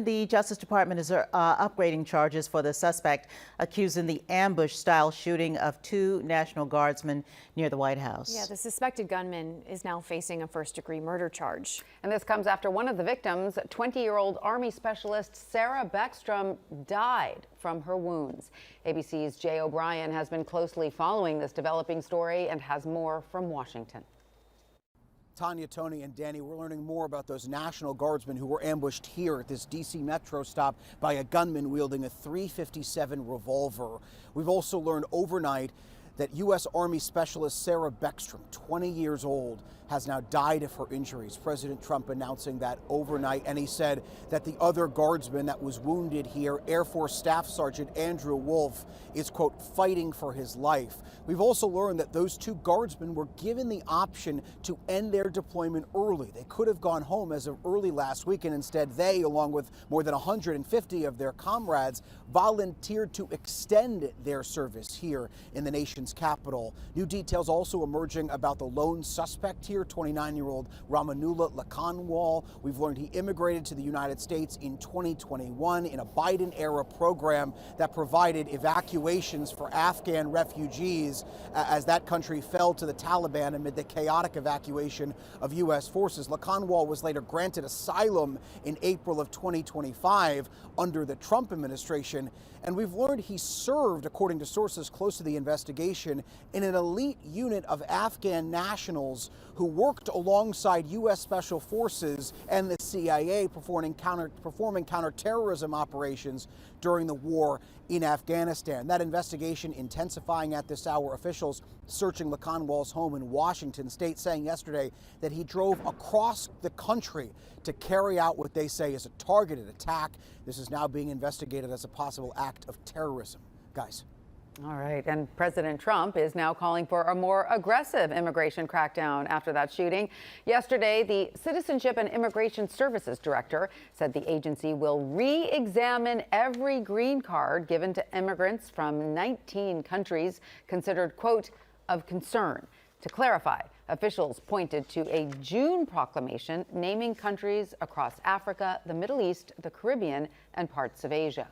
The Justice Department is upgrading charges for the suspect accused in the ambush-style shooting of two National Guardsmen near the White House. Yeah, the suspected gunman is now facing a first-degree murder charge. And this comes after one of the victims, 20-year-old Army specialist Sarah Beckstrom, died from her wounds. ABC's Jay O'Brien has been closely following this developing story and has more from Washington. Tanya, Tony, and Danny, we're learning more about those National Guardsmen who were ambushed here at this D.C. Metro stop by a gunman wielding a .357 revolver. We've also learned overnight that U.S. Army Specialist Sarah Beckstrom, 20 years old, has now died of her injuries. President Trump announcing that overnight, and he said that the other guardsman that was wounded here, Air Force Staff Sergeant Andrew Wolf, is, quote, fighting for his life. We've also learned that those two guardsmen were given the option to end their deployment early. They could have gone home as of early last week, and instead they, along with more than 150 of their comrades, volunteered to extend their service here in the nation's capital. New details also emerging about the lone suspect here, 29-year-old Ramanullah Lakanwal. We've learned he immigrated to the United States in 2021 in a Biden-era program that provided evacuations for Afghan refugees as that country fell to the Taliban amid the chaotic evacuation of U.S. forces. Lakanwal was later granted asylum in April of 2025 under the Trump administration, and we've learned he served, according to sources close to the investigation, in an elite unit of Afghan nationals who worked alongside U.S. Special Forces and the CIA performing counterterrorism operations during the war in Afghanistan. That investigation intensifying at this hour. Officials searching Lakanwal's home in Washington state, saying yesterday that he drove across the country to carry out what they say is a targeted attack. This is now being investigated as a possible act of terrorism. Guys. All right, and President Trump is now calling for a more aggressive immigration crackdown after that shooting. Yesterday, the Citizenship and Immigration Services Director said the agency will re-examine every green card given to immigrants from 19 countries considered, quote, of concern. To clarify, officials pointed to a June proclamation naming countries across Africa, the Middle East, the Caribbean, and parts of Asia.